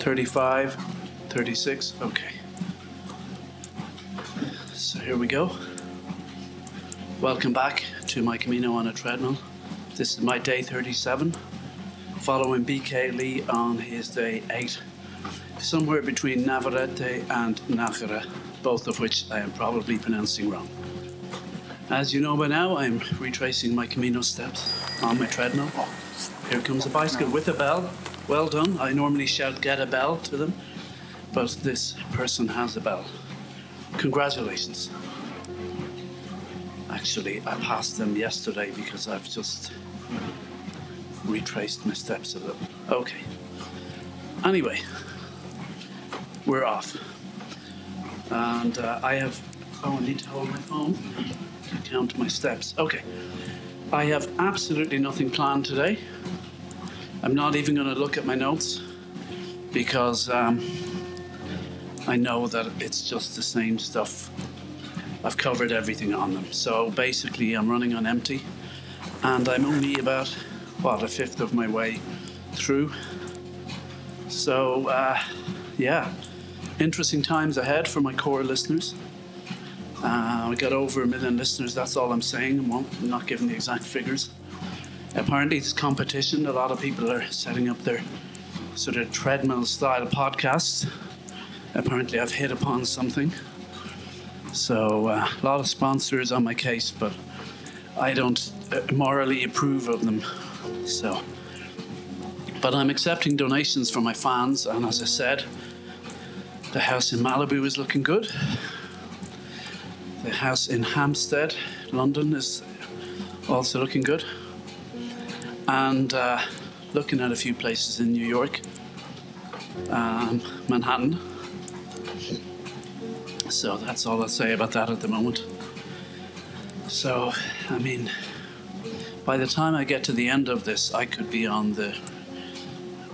35, 36, okay. So here we go. Welcome back to my Camino on a treadmill. This is my day 37, following BK Lee on his day 8, somewhere between Navarrete and Nájera, both of which I am probably pronouncing wrong. As you know by now, I'm retracing my Camino steps on my treadmill. Oh, here comes a bicycle with a bell. Well done. I normally shout "get a bell" to them, but this person has a bell. Congratulations. Actually, I passed them yesterday because I've just retraced my steps a little. Okay. Anyway, we're off. And I need to hold my phone to count my steps. Okay. I have absolutely nothing planned today. I'm not even going to look at my notes because I know that it's just the same stuff. I've covered everything on them. So basically I'm running on empty and I'm only about, a fifth of my way through. So yeah, interesting times ahead for my core listeners. We got over 1 million listeners, that's all I'm saying. I'm not giving the exact figures. Apparently it's competition. A lot of people are setting up their sort of treadmill style podcasts. Apparently I've hit upon something. So a lot of sponsors on my case, but I don't morally approve of them. So, but I'm accepting donations from my fans, and as I said, the house in Malibu is looking good. The house in Hampstead, London, is also looking good. And looking at a few places in New York, Manhattan. So that's all I'll say about that at the moment. So, I mean, by the time I get to the end of this, I could be on the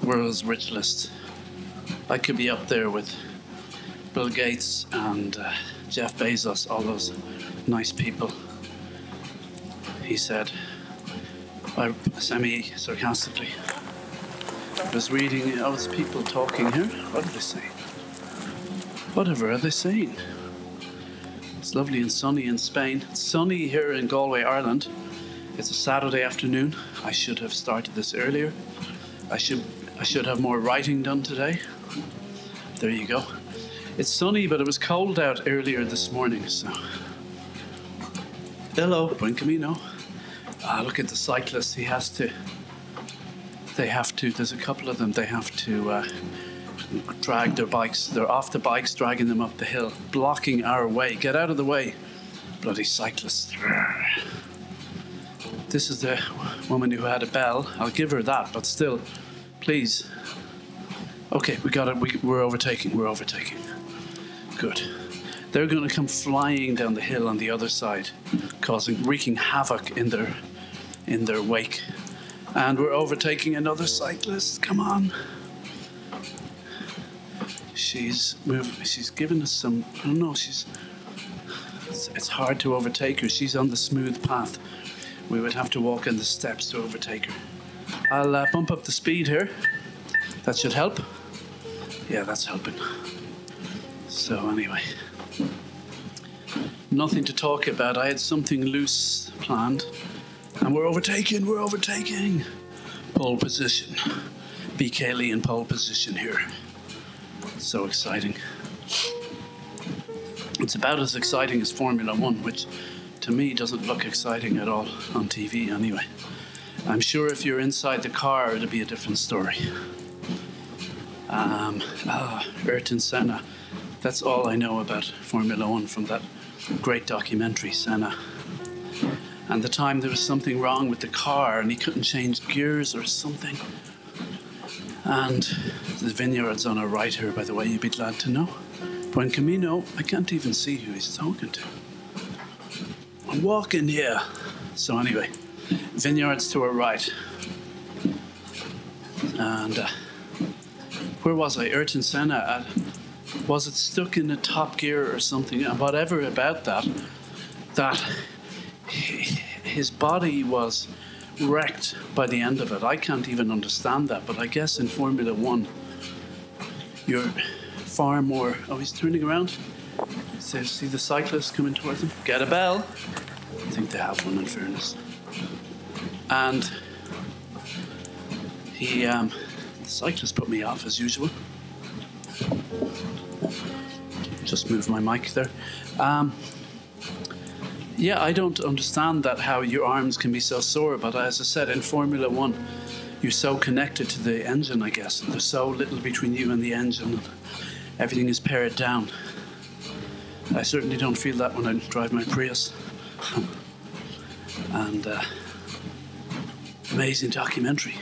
world's rich list. I could be up there with Bill Gates and Jeff Bezos, all those nice people. He said, semi-sarcastically. I was reading, it's people talking here. What are they saying? Whatever are they saying? It's lovely and sunny in Spain. It's sunny here in Galway, Ireland. It's a Saturday afternoon. I should have started this earlier. I should have more writing done today. There you go. It's sunny, but it was cold out earlier this morning, so. Hello, Buen Camino. Look at the cyclist. There's a couple of them, they have to drag their bikes. They're off the bikes, dragging them up the hill, blocking our way. Get out of the way, bloody cyclists. This is the woman who had a bell. I'll give her that, but still, please. Okay, we got it. We're overtaking. Good. They're going to come flying down the hill on the other side, wreaking havoc in their wake. And we're overtaking another cyclist. Come on. She's given us some, I don't know, it's hard to overtake her. She's on the smooth path. We would have to walk in the steps to overtake her. I'll bump up the speed here. That should help. Yeah, that's helping. So anyway, nothing to talk about. I had something loose planned. And we're overtaking. Pole position. BK Lee in pole position here. So exciting. It's about as exciting as Formula 1, which to me doesn't look exciting at all on TV anyway. I'm sure if you're inside the car, it'll be a different story. Ayrton Senna. That's all I know about Formula 1 from that great documentary, Senna. And the time there was something wrong with the car and he couldn't change gears or something. And the vineyard's on our right here, by the way, you'd be glad to know. Buen Camino, I can't even see who he's talking to. I'm walking here. So anyway, vineyards to our right. And where was I? Ayrton Senna. Was it stuck in a top gear or something? Whatever about that his body was wrecked by the end of it. I can't even understand that, but I guess in Formula 1, you're far more... Oh, he's turning around. So see the cyclist coming towards him? Get a bell. I think they have one, in fairness. And the cyclist put me off as usual. Just move my mic there. Yeah, I don't understand that, how your arms can be so sore, but as I said, in Formula One, you're so connected to the engine, I guess. There's so little between you and the engine, and everything is pared down. I certainly don't feel that when I drive my Prius. And amazing documentary.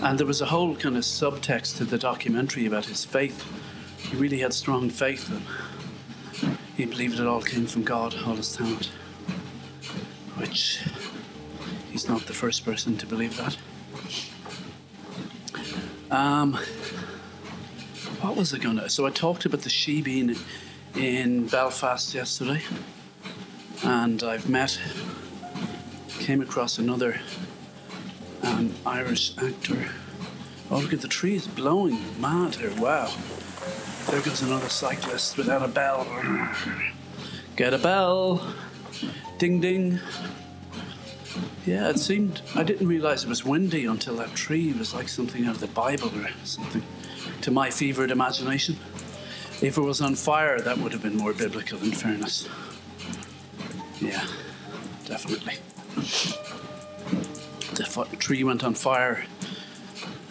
And there was a whole kind of subtext to the documentary about his faith. He really had strong faith, and he believed it all came from God, all his talent. Which he's not the first person to believe that. What was I gonna? So I talked about the she being in Belfast yesterday, and came across another Irish actor. Oh, look at the trees blowing mad here! Wow. There goes another cyclist without a bell. Get a bell. Ding ding. Yeah, it seemed... I didn't realise it was windy until that tree was like something out of the Bible or something, to my fevered imagination. If it was on fire, that would have been more biblical, in fairness. Yeah, definitely. The tree went on fire,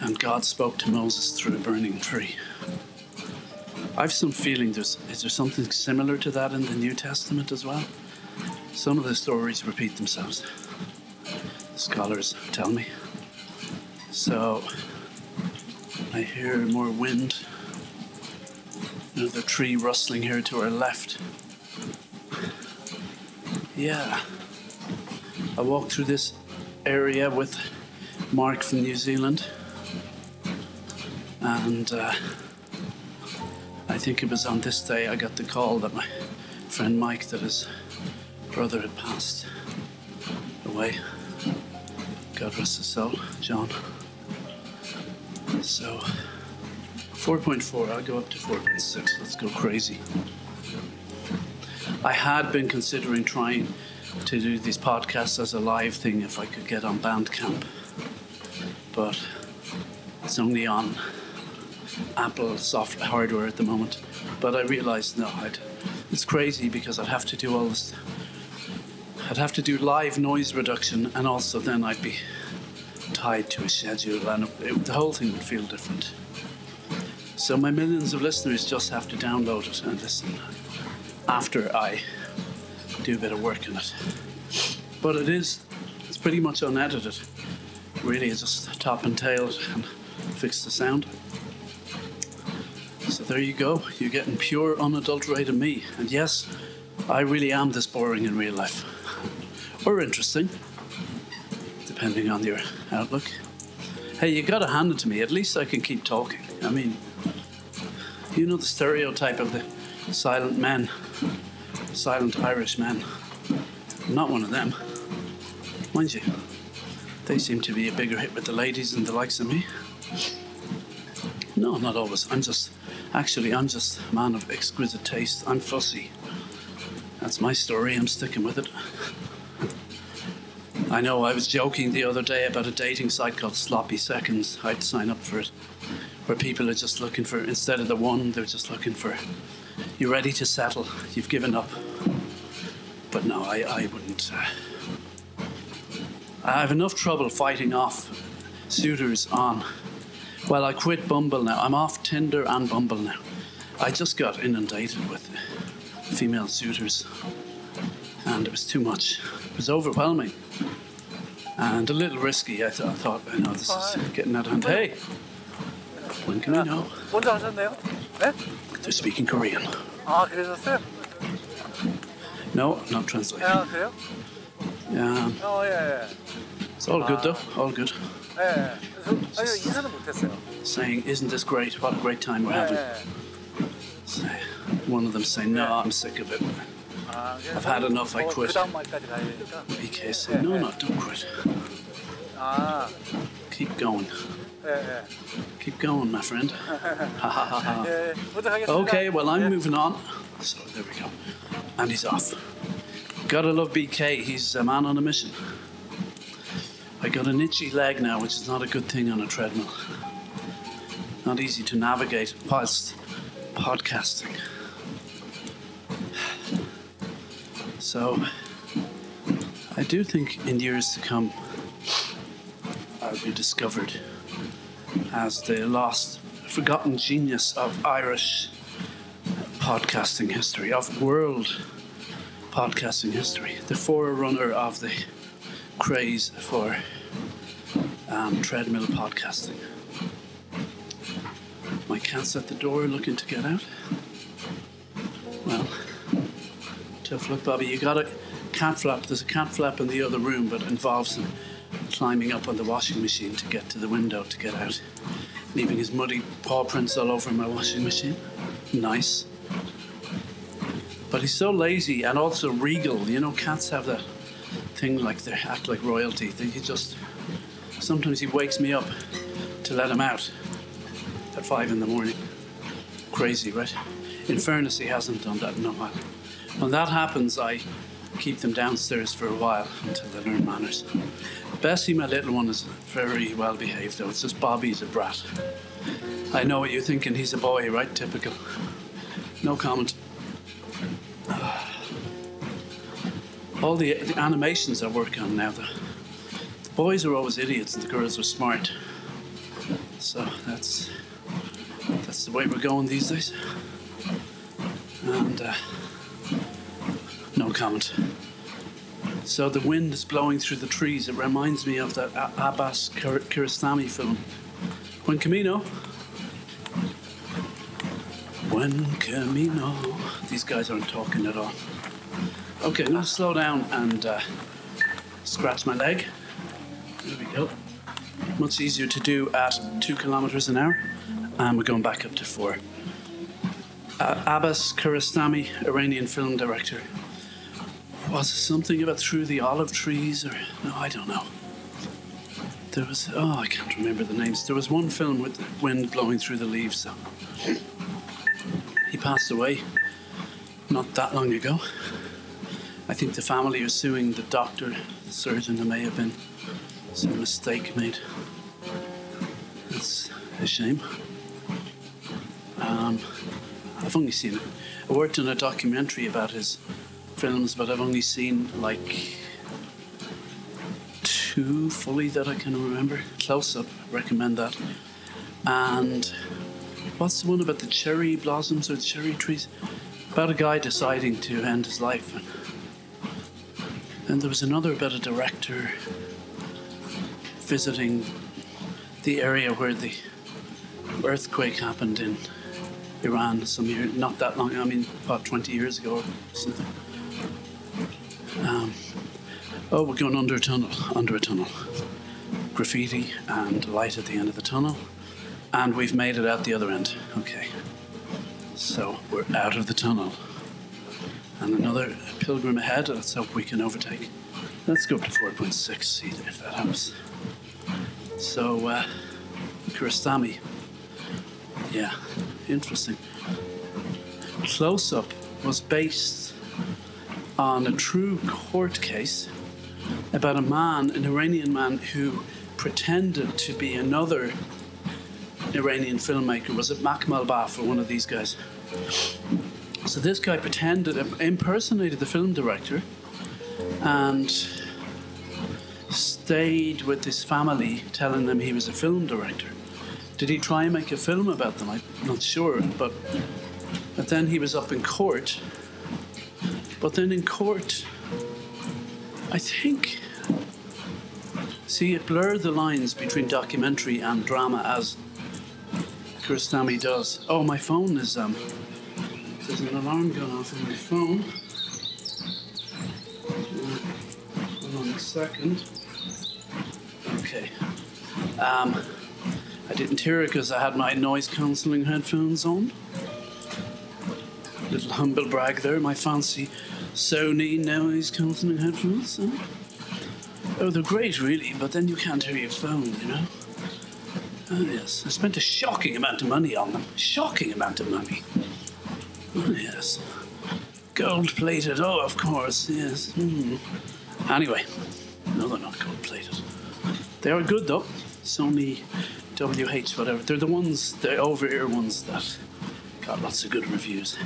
and God spoke to Moses through a burning tree. I've some feeling is there something similar to that in the New Testament as well? Some of the stories repeat themselves. Scholars tell me. So I hear more wind. Another tree rustling here to our left. Yeah. I walked through this area with Mark from New Zealand. And I think it was on this day I got the call that my friend Mike, that his brother had passed away. God rest his soul, John. So 4.4, I'll go up to 4.6. Let's go crazy. I had been considering trying to do these podcasts as a live thing if I could get on Bandcamp, but it's only on Apple soft hardware at the moment. But I realized, no, it's crazy because I'd have to do all this. I'd have to do live noise reduction, and also then I'd be tied to a schedule, and the whole thing would feel different. So my millions of listeners just have to download it and listen after I do a bit of work on it. But it's pretty much unedited. Really, it's just top and tail it and fix the sound. So there you go. You're getting pure, unadulterated me. And yes, I really am this boring in real life. Or interesting, depending on your outlook. Hey, you gotta hand it to me. At least I can keep talking. I mean, you know the stereotype of the silent men, silent Irish men. I'm not one of them. Mind you, they seem to be a bigger hit with the ladies than the likes of me. No, not always. I'm just a man of exquisite taste. I'm fussy. That's my story. I'm sticking with it. I know I was joking the other day about a dating site called Sloppy Seconds. I'd sign up for it, where people are just looking for, instead of the one, they're just looking for, you're ready to settle, you've given up. But no, I wouldn't. I have enough trouble fighting off suitors on. Well, I quit Bumble now. I'm off Tinder and Bumble now. I just got inundated with female suitors, and it was too much. It was overwhelming and a little risky. I thought, this is getting out of hand. Hey, Buen Camino. 먼저 하셨네요? 네? They're speaking Korean. 아, 그러셨어요? No, not translating. 아, 그래요? Yeah. 예. It's all good though. All good. 예. 아니, 인사는 못했어요. Saying, isn't this great? What a great time we're having. So, one of them saying, no, I'm sick of it. I've had enough, I quit. 그 다음 말까지 가야 되니까. BK saying, no, don't quit. 아. Keep going. 예. Keep going, my friend. 예. 부탁하겠습니다. Okay, well, I'm 예. moving on. So there we go. And he's off. Gotta love BK. He's a man on a mission. I got an itchy leg now, which is not a good thing on a treadmill. Not easy to navigate whilst podcasting. So, I do think in years to come, I'll be discovered as the lost, forgotten genius of Irish podcasting history, of world podcasting history, the forerunner of the craze for treadmill podcasting. My cat's at the door looking to get out. Well, tough luck, Bobby. You got a cat flap. There's a cat flap in the other room, but it involves him climbing up on the washing machine to get to the window to get out, leaving his muddy paw prints all over my washing machine. Nice. But he's so lazy and also regal. You know, cats have that thing like they act like royalty. Sometimes he wakes me up to let him out at 5 a.m. Crazy, right? In fairness, he hasn't done that in a while. When that happens, I keep them downstairs for a while until they learn manners. Bessie, my little one, is very well behaved, though. It's just Bobby's a brat. I know what you're thinking. He's a boy, right? Typical. No comment. All the animations I work on now, the boys are always idiots and the girls are smart. So that's the way we're going these days. And no comment. So the wind is blowing through the trees. It reminds me of that Abbas Kiarostami film, Buen Camino. Buen Camino. These guys aren't talking at all. Okay, I'm going to slow down and scratch my leg. There we go. Much easier to do at 2 kilometers an hour. And we're going back up to 4. Abbas Kiarostami, Iranian film director. Was it something about through the olive trees or... No, I don't know. There was... Oh, I can't remember the names. There was one film with the wind blowing through the leaves. So. He passed away not that long ago. I think the family are suing the doctor, the surgeon. There may have been some mistake made. It's a shame. I've only seen it. I worked on a documentary about his films, but I've only seen like 2 fully that I can remember. Close Up, recommend that. And what's the one about the cherry blossoms or the cherry trees? About a guy deciding to end his life. And there was another about a director visiting the area where the earthquake happened in Iran some year, not that long, I mean about 20 years ago or something. Oh, we're going under a tunnel. Graffiti and light at the end of the tunnel. And we've made it out the other end. Okay. So we're out of the tunnel. And another pilgrim ahead. Let's hope we can overtake. Let's go up to 4.6, see if that helps. So, Kiarostami. Yeah, interesting. Close Up was based on a true court case about a man, an Iranian man, who pretended to be another Iranian filmmaker. Was it Makmal Baf or one of these guys? So this guy impersonated the film director and stayed with his family telling them he was a film director. Did he try and make a film about them? I'm not sure, but then he was up in court. But then in court, I think, see, it blurred the lines between documentary and drama as Kiarostami does. Oh, my phone is, there's an alarm going off on my phone. Hold on a second. Okay. I didn't hear it because I had my noise cancelling headphones on. Little humble brag there, my fancy Sony noise cancelling headphones. Oh, they're great really, but then you can't hear your phone, you know. Oh, yes. I spent a shocking amount of money on them. Shocking amount of money. Oh, yes. Gold-plated. Oh, of course. Yes. Anyway. No, they're not gold-plated. They are good, though. Sony WH, whatever. They're the ones, the over-ear ones that got lots of good reviews.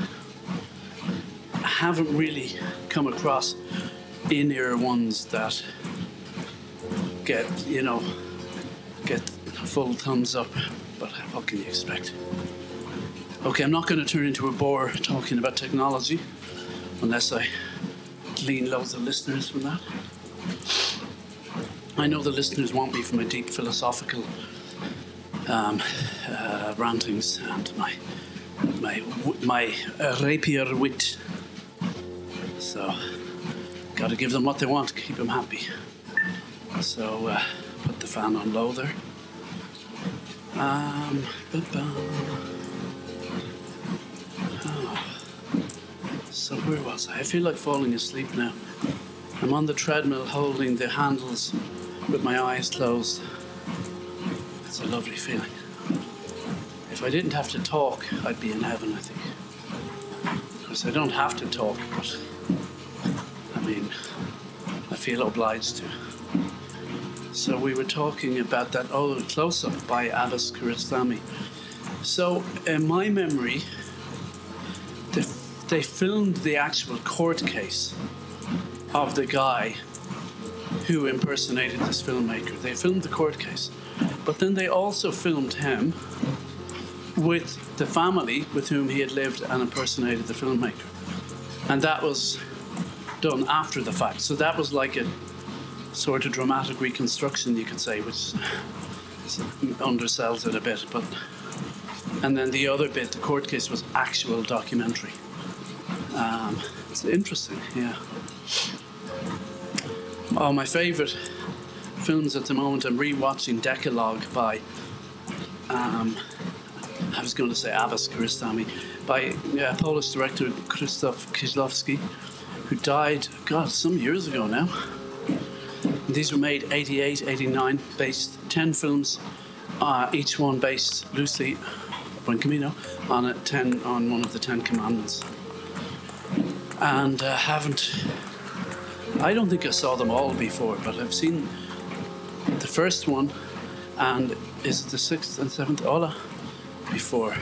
I haven't really come across in-ear ones that get, get full thumbs up, but what can you expect? Okay, I'm not going to turn into a bore talking about technology unless I glean loads of listeners from that. I know the listeners want me for my deep philosophical rantings and my rapier wit. So, got to give them what they want, keep them happy. So, put the fan on low there. Oh. So where was I? I feel like falling asleep now. I'm on the treadmill holding the handles with my eyes closed. It's a lovely feeling. If I didn't have to talk, I'd be in heaven, I think. Because I don't have to talk, but I mean, I feel obliged to. So we were talking about that old close-up by Abbas Kiarostami. So in my memory, they filmed the actual court case of the guy who impersonated this filmmaker. They filmed the court case, but then they also filmed him with the family with whom he had lived and impersonated the filmmaker. And that was done after the fact. So that was like a sort of dramatic reconstruction, you could say, which undersells it a bit. But and then the other bit, the court case, was actual documentary. It's interesting, yeah. Oh, my favourite films at the moment, I'm re-watching Decalogue by, I was going to say Abbas Kiarostami, by Polish director Krzysztof Kieślowski, who died, God, some years ago now. These were made 88, 89, based 10 films, each one based loosely, Buen Camino, on one of the 10 Commandments. And I don't think I saw them all before, but I've seen the first one, and is it the 6th and 7th Ola before.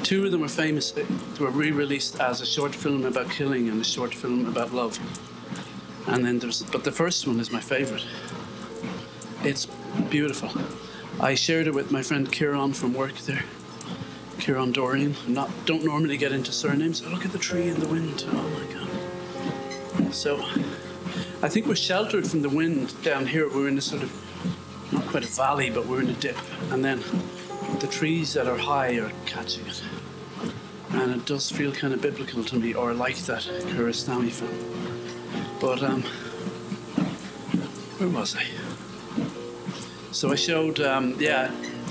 2 of them are famous. They were re-released as a short film about killing and a short film about love. And then but the first one is my favourite. It's beautiful. I shared it with my friend Kieran from work there. Kieran Dorian. Don't normally get into surnames. Oh, look at the tree in the wind. Oh my God. So, I think we're sheltered from the wind down here. We're in a sort of, not quite a valley, but we're in a dip. And then the trees that are high are catching it. And it does feel kind of biblical to me, or like that Kiarostami film. But, where was I? So I showed,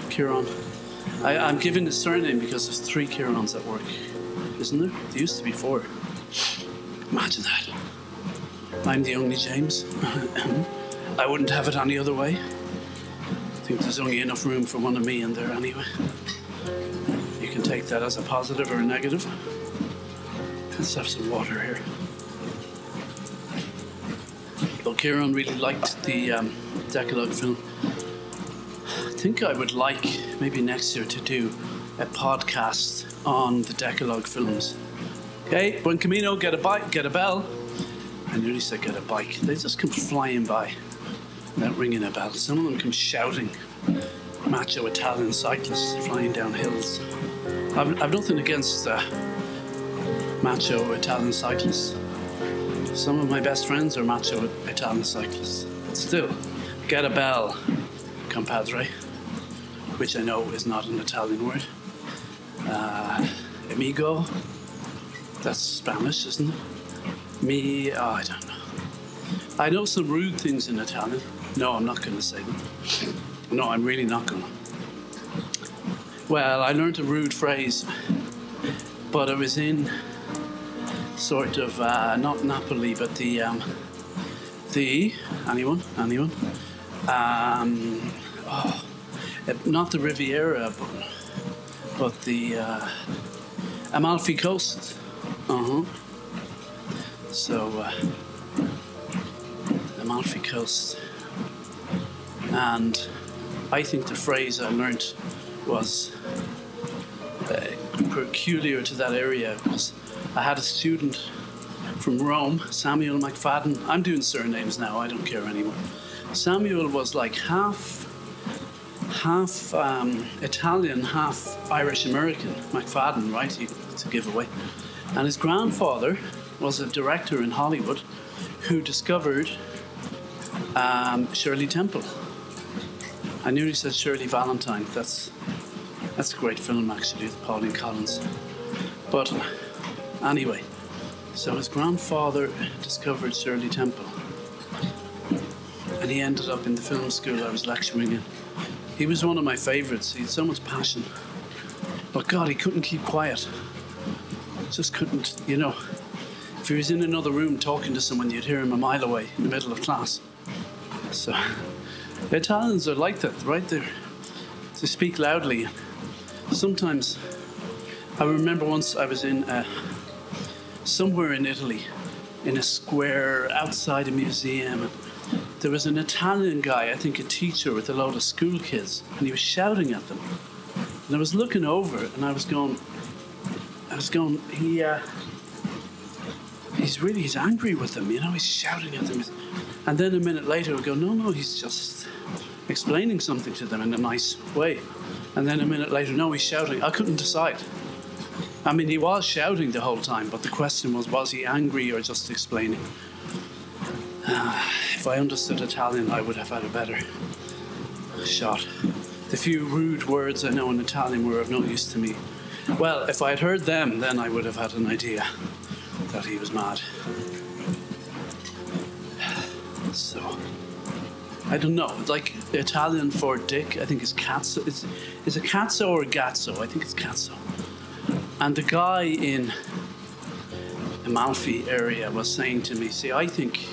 Kieran. I'm giving his surname because there's 3 Kierans at work, isn't there? There used to be 4. Imagine that. I'm the only James. I wouldn't have it any other way. I think there's only enough room for one of me in there anyway. You can take that as a positive or a negative. Let's have some water here. Well, Kieran really liked the Decalogue film. I think I would like, maybe next year, to do a podcast on the Decalogue films. Okay, Buen Camino, get a bike, get a bell. I nearly said get a bike. They just come flying by without ringing a bell. Some of them come shouting. Macho Italian cyclists flying down hills. I've nothing against macho Italian cyclists. Some of my best friends are macho Italian cyclists. But still, get a bell, compadre, which I know is not an Italian word. Amigo, that's Spanish, isn't it? I don't know. I know some rude things in Italian. No, I'm not going to say them. No, I'm really not going to. Well, I learned a rude phrase, but I was in sort of, not Napoli, but anyone? not the Riviera, but the Amalfi Coast. So, Amalfi Coast. And I think the phrase I learnt was peculiar to that area, because I had a student from Rome, Samuel McFadden. I'm doing surnames now, I don't care anymore. Samuel was like half Italian, half Irish American. McFadden, right? It's a giveaway. And his grandfather was a director in Hollywood who discovered Shirley Temple. I nearly said Shirley Valentine. That's a great film, actually, with Pauline Collins. But anyway, so his grandfather discovered Shirley Temple, and he ended up in the film school I was lecturing in. He was one of my favourites. He had so much passion, but God, he couldn't keep quiet. Just couldn't, you know. If he was in another room talking to someone, you'd hear him a mile away in the middle of class. So the Italians are like that, right? They speak loudly. Sometimes, I remember once I was in somewhere in Italy, in a square outside a museum, and there was an Italian guy, I think a teacher, with a load of school kids, and he was shouting at them. And I was looking over, and I was going, he's angry with them, you know, he's shouting at them. And then a minute later, I would go, no, he's just explaining something to them in a nice way. And then a minute later, no, he's shouting. I couldn't decide. I mean, he was shouting the whole time, but the question was he angry or just explaining? If I understood Italian, I would have had a better shot. The few rude words I know in Italian were of no use to me. Well, if I had heard them, then I would have had an idea that he was mad. So, I don't know. Like the Italian for dick, I think is cazzo. Is it cazzo or gazzo? I think it's cazzo. And the guy in the Amalfi area was saying to me, see, I think,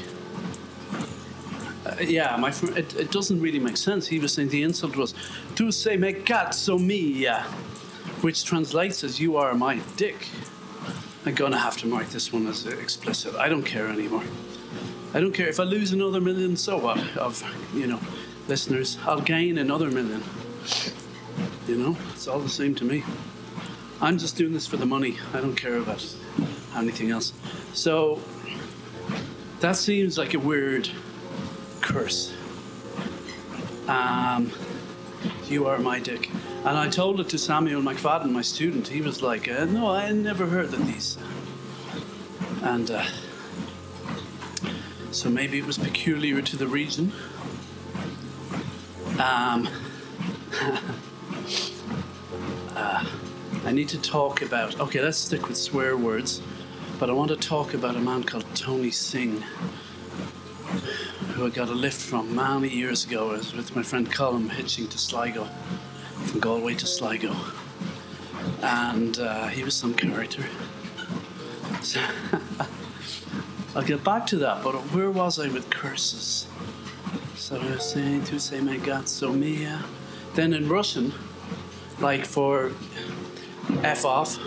my friend, it doesn't really make sense. He was saying the insult was, tu sei me cazzo mia, which translates as, you are my dick. I'm gonna have to mark this one as explicit. I don't care anymore. I don't care if I lose another million, so what, of, listeners. I'll gain another million. It's all the same to me. I'm just doing this for the money. I don't care about anything else. So that seems like a weird curse. You are my dick. And I told it to Samuel McFadden, my student. He was like, no, I never heard of these. And so maybe it was peculiar to the region. I need to talk about, okay, let's stick with swear words, but I want to talk about a man called Tony Singh, who I got a lift from many years ago. I was with my friend Colm hitching to Sligo, from Galway to Sligo, and he was some character. So I'll get back to that, but where was I with curses? So I was saying, tu sei me cazzo mia. Then in Russian, like for F off,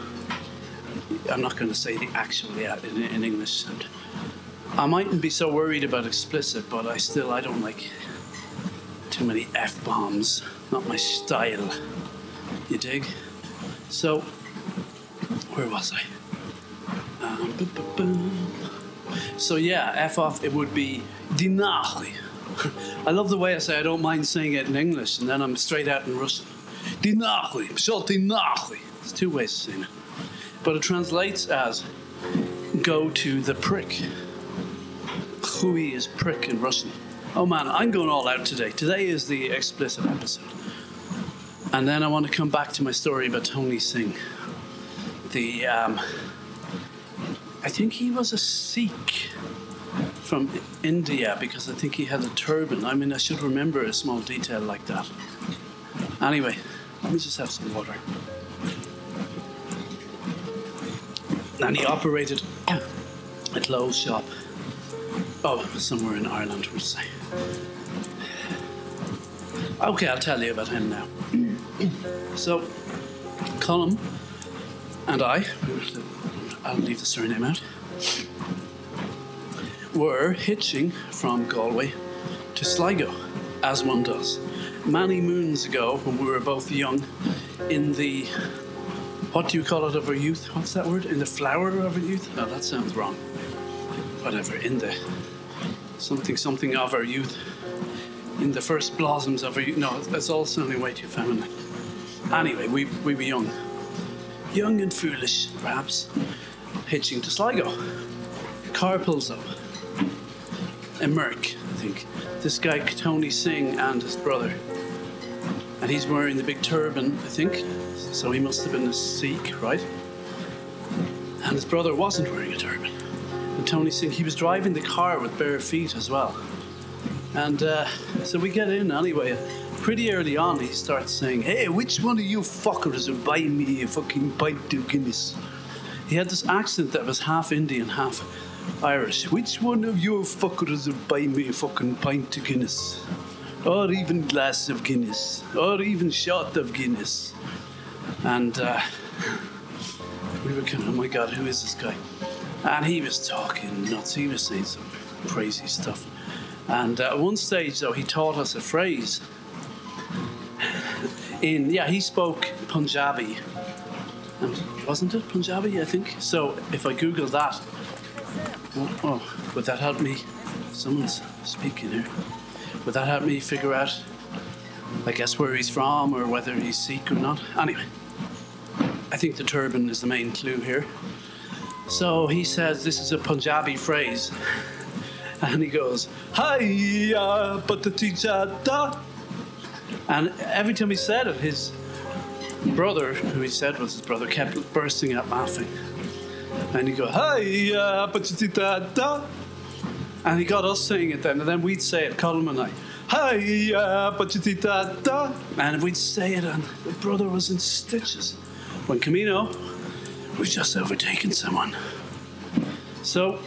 I'm not going to say the actual in English. And I mightn't be so worried about explicit, but I don't like too many F-bombs. Not my style. You dig? So, where was I? So yeah, F off, it would be dinachli. I love the way I say I don't mind saying it in English, and then I'm straight out in Russian. Dinachli, pshol dinachli. There's two ways of saying it. But it translates as go to the prick. Chui is prick in Russian. Oh man, I'm going all out today. Today is the explicit episode. And then I want to come back to my story about Tony Singh. I think he was a Sikh from India, because I think he had a turban. I mean, I should remember a small detail like that. Anyway, let me just have some water. And he operated a clothes shop. Oh, somewhere in Ireland, we'll say. Okay, I'll tell you about him now. So, Colm and I'll leave the surname out, were hitching from Galway to Sligo, as one does. Many moons ago, when we were both young, in the, what do you call it of our youth? What's that word? In the flower of our youth? No, that sounds wrong. Whatever, in the something of our youth. In the first blossoms of our youth. No, that's all sounding way too feminine. Anyway, we were young. Young and foolish, perhaps, hitching to Sligo. Car pulls up. A Merc, I think. This guy, Tony Singh, and his brother. And he's wearing the big turban, I think. So he must have been a Sikh, right? And his brother wasn't wearing a turban. And Tony Singh, he was driving the car with bare feet as well. And so we get in anyway. Pretty early on, he starts saying, "Hey, which one of you fuckers will buy me a fucking pint of Guinness?" He had this accent that was half Indian, half Irish. "Which one of you fuckers will buy me a fucking pint of Guinness? Or even glass of Guinness? Or even shot of Guinness?" And we were kind of, oh my God, who is this guy? And he was talking nuts. He was saying some crazy stuff. And at one stage, though, he taught us a phrase. He spoke Punjabi. And wasn't it Punjabi, I think? So if I Google that, would that help me? Someone's speaking here. Would that help me figure out, I guess, where he's from or whether he's Sikh or not? Anyway, I think the turban is the main clue here. So he says this is a Punjabi phrase. And he goes, "Hiya, patati chata." And every time he said it, his brother, who he said was his brother, kept bursting out laughing. And he'd go, "Hiya, patati chata." And he got us saying it then, and then we'd say it, Colm and I, "Hiya, patati chata." And we'd say it, and the brother was in stitches. Buen Camino, we've just overtaken someone. So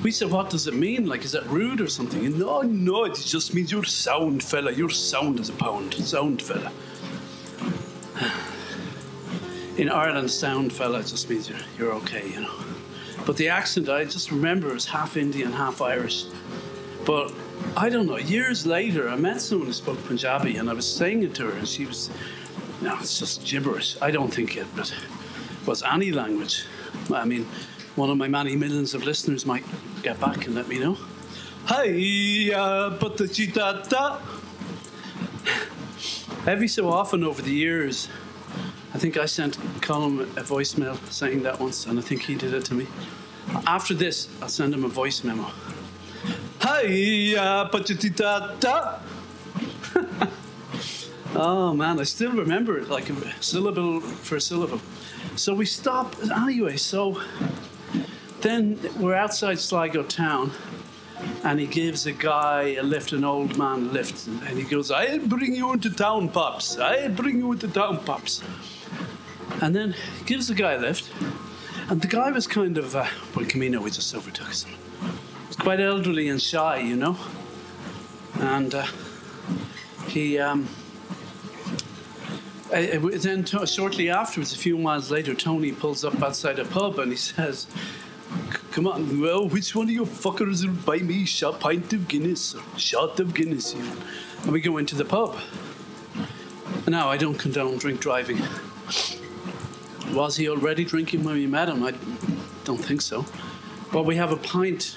we said, "What does it mean? Like, is that rude or something?" And no, it just means you're sound, fella. You're sound as a pound. Sound, fella. In Ireland, sound, fella just means you're okay, you know. But the accent, I just remember, is half Indian, half Irish. But I don't know, years later, I met someone who spoke Punjabi, and I was saying it to her, and she was, no, it's just gibberish. I don't think it was any language. I mean, one of my many millions of listeners might get back and let me know. Hiya, patachitata. Every so often over the years, I think I sent Colm a voicemail saying that once, and I think he did it to me. After this, I'll send him a voice memo. Hiya, patachitata. Oh man, I still remember it, like a syllable for a syllable. So we stop anyway, so then we're outside Sligo town, and he gives a guy a lift, an old man a lift, and he goes, "I'll bring you into town, pops. I'll bring you into town, pops." And then he gives the guy a lift, and the guy was kind of, Buen Camino, we just overtook him. He was quite elderly and shy, you know. And then shortly afterwards, a few miles later, Tony pulls up outside a pub and he says, "Come on, well, which one of you fuckers will buy me a pint of Guinness, or shot of Guinness?" You know? And we go into the pub. Now, I don't condone drink driving. Was he already drinking when we met him? I don't think so. But we have a pint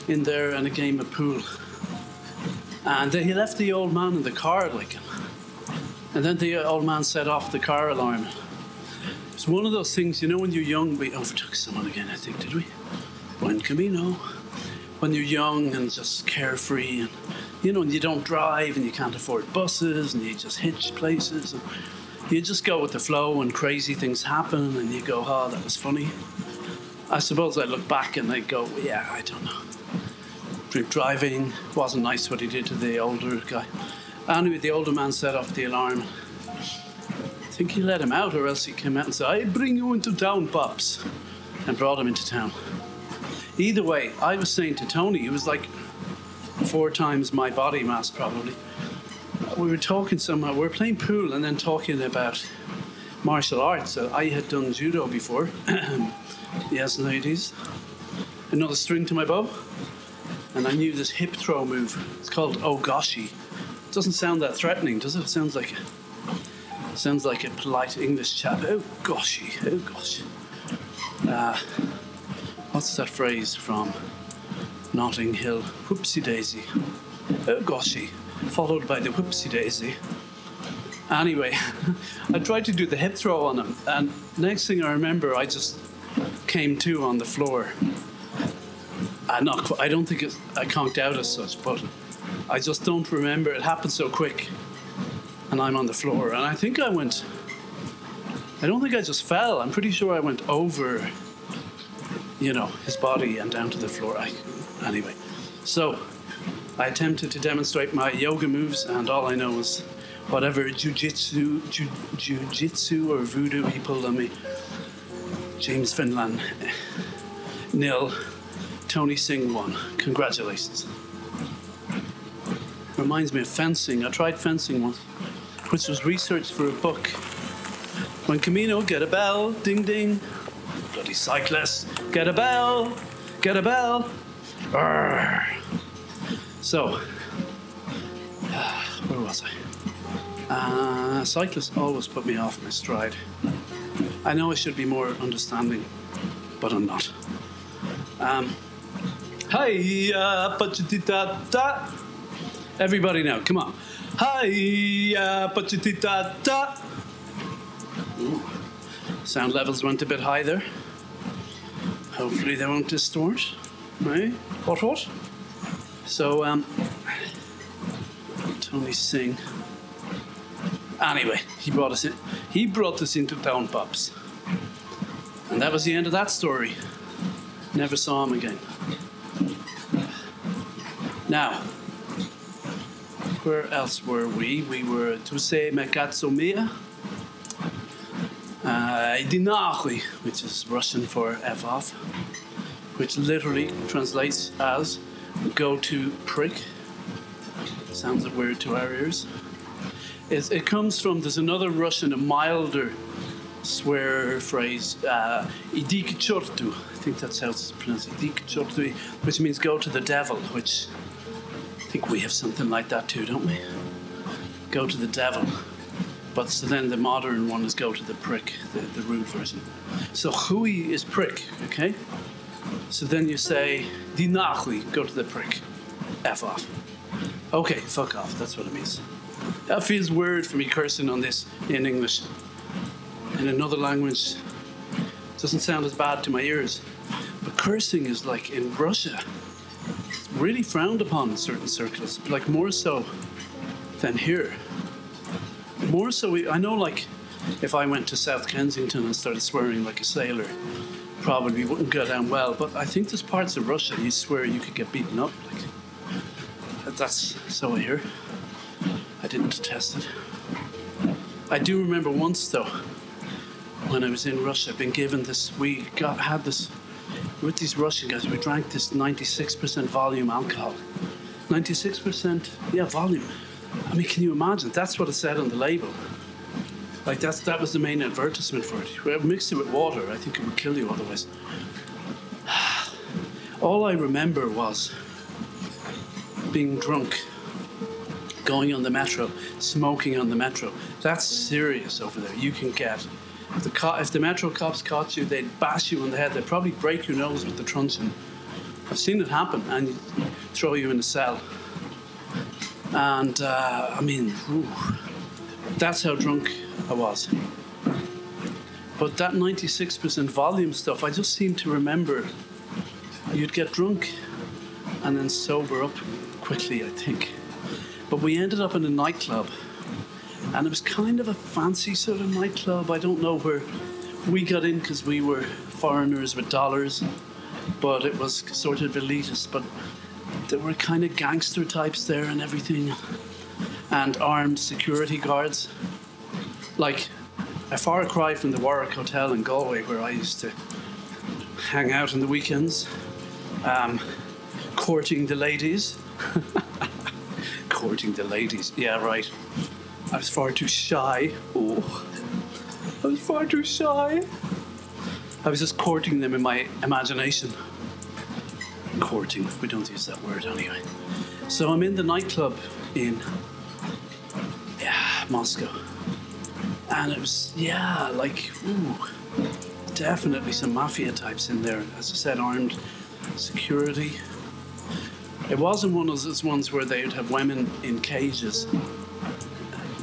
in there and a game of pool. And he left the old man in the car, like. And then the old man set off the car alarm. It's one of those things, you know, when you're young, we overtook someone again, I think, did we? Buen Camino. When you're young and just carefree, and you know, and you don't drive and you can't afford buses and you just hitch places. And you just go with the flow and crazy things happen and you go, "Oh, that was funny." I suppose I look back and I go, "Yeah, I don't know. Drink driving, wasn't nice what he did to the older guy." Anyway, the older man set off the alarm. I think he let him out, or else he came out and said, "I'll bring you into town, pops," and brought him into town. Either way, I was saying to Tony, it was like 4 times my body mass probably. We were talking somehow. We were playing pool and then talking about martial arts. I had done judo before. Yes, ladies. Another string to my bow. And I knew this hip throw move. It's called ogoshi. It doesn't sound that threatening, does it? It sounds like a polite English chap. Oh goshy, oh gosh. What's that phrase from Notting Hill? Whoopsie daisy. Oh goshy. Followed by the whoopsie daisy. Anyway, I tried to do the hip throw on him, and next thing I remember, I just came to on the floor. I don't think I conked out as such, but I just don't remember. It happened so quick, and I'm on the floor, and I don't think I just fell. I'm pretty sure I went over, his body and down to the floor. Anyway, so I attempted to demonstrate my yoga moves, and all I know was whatever jiu-jitsu or voodoo he pulled on me. James Finlan, 0. Tony Singh 1. Congratulations. Reminds me of fencing. I tried fencing once, which was research for a book. Buen Camino, get a bell, ding ding. Bloody cyclists, get a bell, get a bell. Arrgh. So, where was I? Cyclists always put me off my stride. I know I should be more understanding, but I'm not. Hi-ya, ba-chi-ti-da-da. Everybody now, come on. Hi-ya, ba-chi-ti-da-da. Sound levels went a bit high there. Hopefully they won't distort. Right? What? So, Tony Singh. Anyway, he brought us into town pubs. And that was the end of that story. Never saw him again. Now, where else were we? We were at Tuse Mekatsomia. Dinachui, which is Russian for F off, which literally translates as go to prick. Sounds weird to our ears. It comes from, there's another Russian, a milder swear phrase, idi k chortu. I think that's how it's pronounced, idi k chortu, which means go to the devil, which I think we have something like that too, don't we? Go to the devil. But so then the modern one is go to the prick, the rude version. So hui is prick, okay? So then you say, dinachui, go to the prick. F off. Okay, fuck off, that's what it means. That feels weird for me cursing on this in English. In another language, it doesn't sound as bad to my ears. But cursing is like in Russia, it's really frowned upon in certain circles, like more so than here. More so, I know, like, if I went to South Kensington and started swearing like a sailor, probably wouldn't go down well. But I think there's parts of Russia you swear you could get beaten up. Like, that's so I hear. I didn't test it. I do remember once though, when I was in Russia, been given this. Had this with these Russian guys. We drank this 96% volume alcohol. 96%, yeah, volume. I mean, can you imagine? That's what it said on the label. Like that was the main advertisement for it. We mixed it with water. I think it would kill you otherwise. All I remember was being drunk, going on the metro, smoking on the metro. That's serious over there. You can get, if the metro cops caught you, they'd bash you on the head. They'd probably break your nose with the truncheon. I've seen it happen, and throw you in a cell. And I mean, that's how drunk I was. But that 96% volume stuff, I just seem to remember you'd get drunk and then sober up quickly, I think. But we ended up in a nightclub, and it was kind of a fancy sort of nightclub. I don't know where we got in because we were foreigners with dollars, but it was sort of elitist. But there were kind of gangster types there and everything, and armed security guards. Like a far cry from the Warwick Hotel in Galway, where I used to hang out on the weekends. courting the ladies. Courting the ladies. Yeah, right. I was far too shy. Oh, I was far too shy. I was just courting them in my imagination. Courting. We don't use that word anyway. So I'm in the nightclub in Moscow. And it was, definitely some mafia types in there. As I said, armed security. It wasn't one of those ones where they would have women in cages.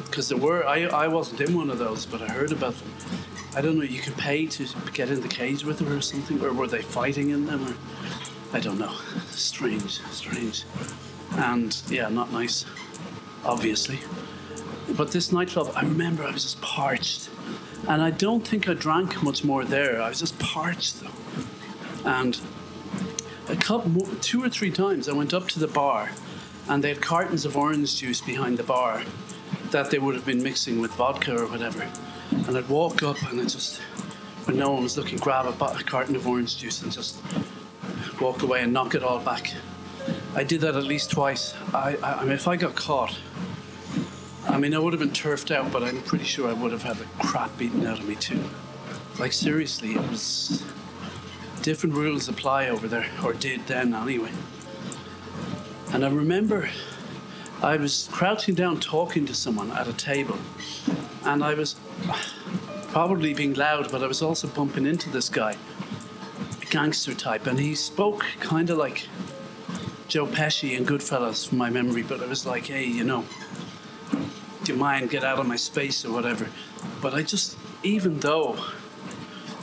Because there were, I wasn't in one of those, but I heard about them. I don't know, you could pay to get in the cage with her or something, or were they fighting in them, or I don't know. Strange. And yeah, not nice, obviously. But this nightclub, I remember I was just parched. And I don't think I drank much more there. I was just parched though. And two or three times I went up to the bar and they had cartons of orange juice behind the bar that they would have been mixing with vodka or whatever. And I'd walk up and I'd just, when no one was looking, grab a carton of orange juice and just walk away and knock it all back. I did that at least twice. I mean, if I got caught, I mean, I would have been turfed out, but I'm pretty sure I would have had the crap beaten out of me too. Like, seriously, it was... different rules apply over there, or did then anyway. And I remember I was crouching down talking to someone at a table, and I was probably being loud, but I was also bumping into this guy, a gangster type, and he spoke kind of like Joe Pesci in Goodfellas from my memory, but I was like, hey, you know, do you mind, get out of my space or whatever. But I just, even though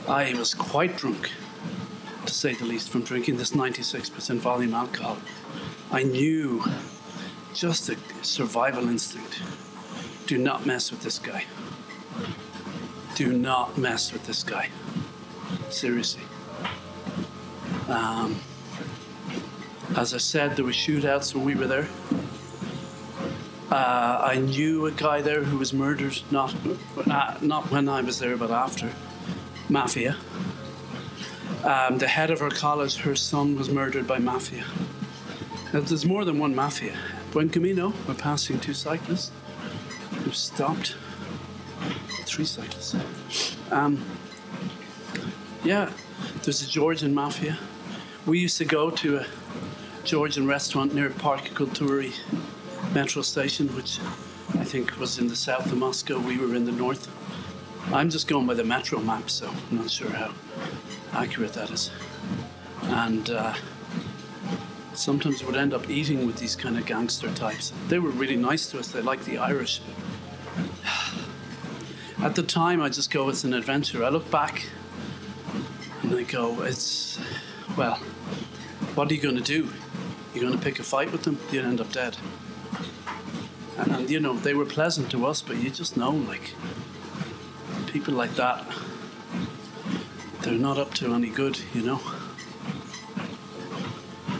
I was quite drunk, to say the least, from drinking this 96% volume alcohol, I knew, just a survival instinct, do not mess with this guy. Do not mess with this guy. Seriously. As I said, there were shootouts when we were there. I knew a guy there who was murdered, not when I was there, but after. Mafia. The head of our college, her son was murdered by Mafia. Now, there's more than one Mafia. Buen Camino, we're passing two cyclists who stopped. Three cyclists. Yeah, there's a Georgian Mafia. We used to go to a Georgian restaurant near Park Kulturi metro station, which I think was in the south of Moscow. We were in the north. I'm just going by the metro map, so I'm not sure how accurate that is. And sometimes we would end up eating with these kind of gangster types. They were really nice to us. They liked the Irish. At the time, I just go, it's an adventure. I look back and I go, well, what are you going to do? You're going to pick a fight with them? You'll end up dead. And you know, they were pleasant to us, but you just know, like, people like that, they're not up to any good, you know.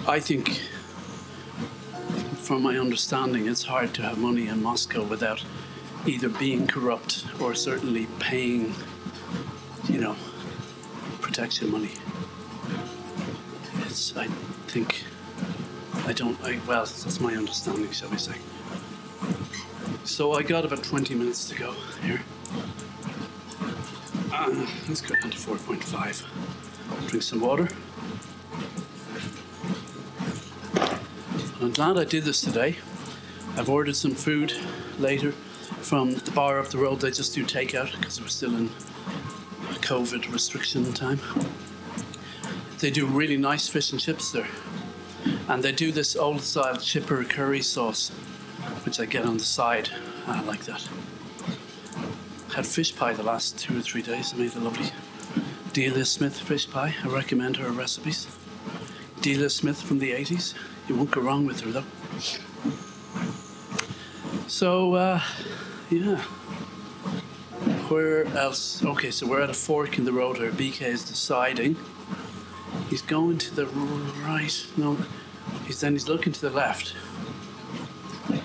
I think, from my understanding, it's hard to have money in Moscow without either being corrupt or certainly paying, you know, protection money. Well, that's my understanding, shall we say. So I got about 20 minutes to go here. Let's go down to 4.5. Drink some water. I'm glad I did this today. I've ordered some food later from the bar up the road. They just do takeout because we're still in COVID restriction time. They do really nice fish and chips there. And they do this old style chipper curry sauce, which I get on the side. I like that. Had fish pie the last 2 or 3 days. I made a lovely Delia Smith fish pie. I recommend her recipes. Delia Smith from the 80s. You won't go wrong with her though. So, yeah. Where else? Okay, so we're at a fork in the road here. BK is deciding. He's going to the right. No, he's looking to the left.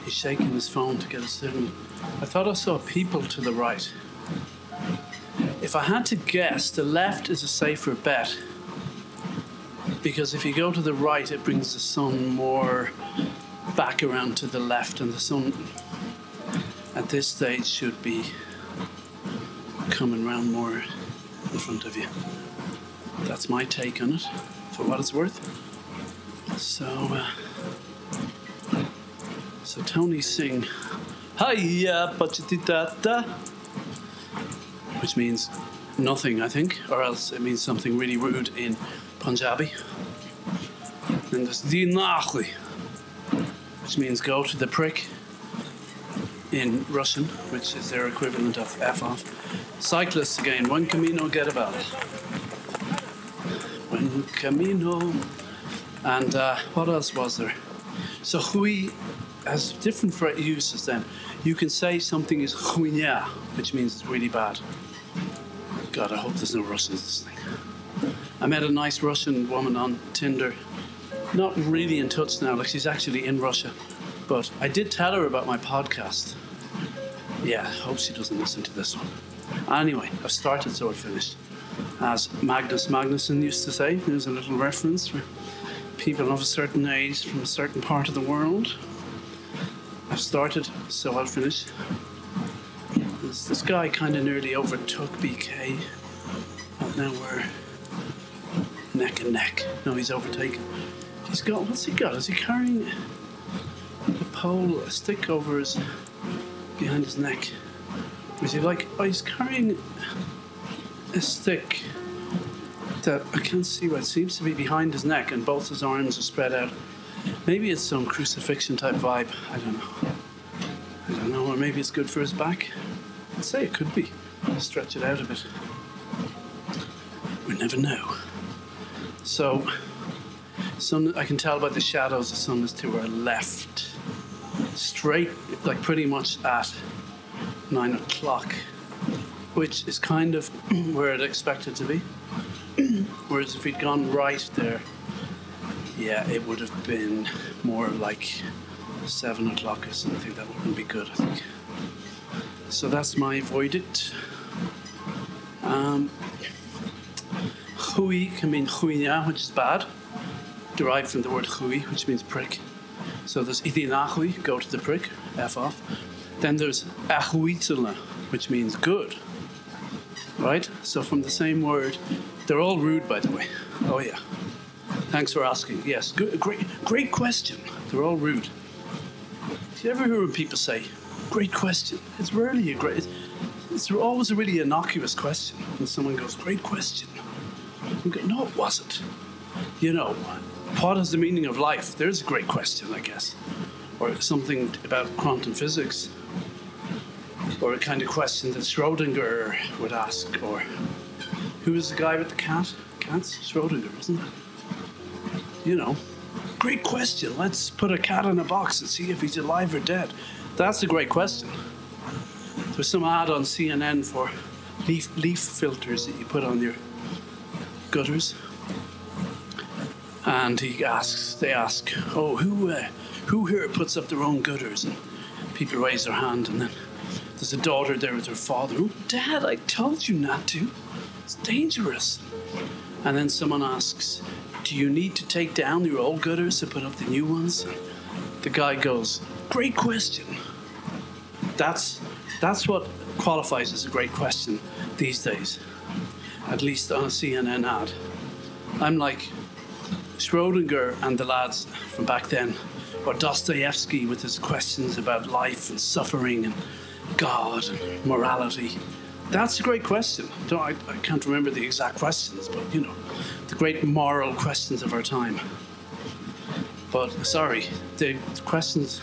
He's shaking his phone to get a signal. I thought I saw people to the right. If I had to guess, the left is a safer bet. because if you go to the right, it brings the sun more back around to the left, and the sun at this stage should be coming around more in front of you. That's my take on it, for what it's worth. So Tony sing Hiya Bachitita, which means nothing, I think, or else it means something really rude in Punjabi. And there's Dinachli, which means go to the prick in Russian, which is their equivalent of F off. Cyclists again, Buen Camino, get about it. Buen Camino. And what else was there? So hui has different uses then. You can say something is huinya, which means it's really bad. God, I hope there's no Russians in this thing. I met a nice Russian woman on Tinder. Not really in touch now, like she's actually in Russia. But I did tell her about my podcast. Yeah, I hope she doesn't listen to this one. Anyway, I've started, so I've finished. As Magnus Magnusson used to say, there's a little reference for people of a certain age from a certain part of the world. I've started, so I'll finish. This guy kind of nearly overtook BK. But now we're neck and neck. No, he's overtaken. He's got, what's he got? Is he carrying a pole, a stick over his, behind his neck? Is he like, oh, he's carrying a stick that I can't see what it seems to be behind his neck, and both his arms are spread out. Maybe it's some crucifixion type vibe. I don't know, or maybe it's good for his back. I'd say it could be. Stretch it out a bit. We never know. So, sun, I can tell by the shadows the sun is to our left. Straight, like pretty much at 9 o'clock, which is kind of where I'd expect it to be. Whereas if we'd gone right there, yeah, it would have been more like 7 o'clock or something. That wouldn't be good, I think. So that's my avoid it. Hui can mean huinya, which is bad, derived from the word hui, which means prick. So there's idinachui, go to the prick, F off. Then there's ahuitula, which means good. Right? So from the same word, they're all rude, by the way. Oh yeah. Thanks for asking. Yes, good, great question. They're all rude. Do you ever hear when people say, great question? It's rarely a great, it's always a really innocuous question. When someone goes, great question. You go, no, it wasn't. You know, what is the meaning of life? There's a great question, I guess. Or something about quantum physics. Or a kind of question that Schrodinger would ask. Or who was the guy with the cat? Cats? Schrodinger, isn't it? You know, great question. Let's put a cat in a box and see if he's alive or dead. That's a great question. There's some ad on CNN for leaf filters that you put on your gutters. And they ask, oh, who here puts up their own gutters? And people raise their hand, and then there's a daughter there with her father. Oh, Dad, I told you not to. It's dangerous. And then someone asks, do you need to take down your old gutters to put up the new ones? And the guy goes, great question. That's what qualifies as a great question these days, at least on a CNN ad. I'm like Schrodinger and the lads from back then, or Dostoevsky with his questions about life and suffering and God and morality. That's a great question. I can't remember the exact questions, but you know, the great moral questions of our time. But sorry, the questions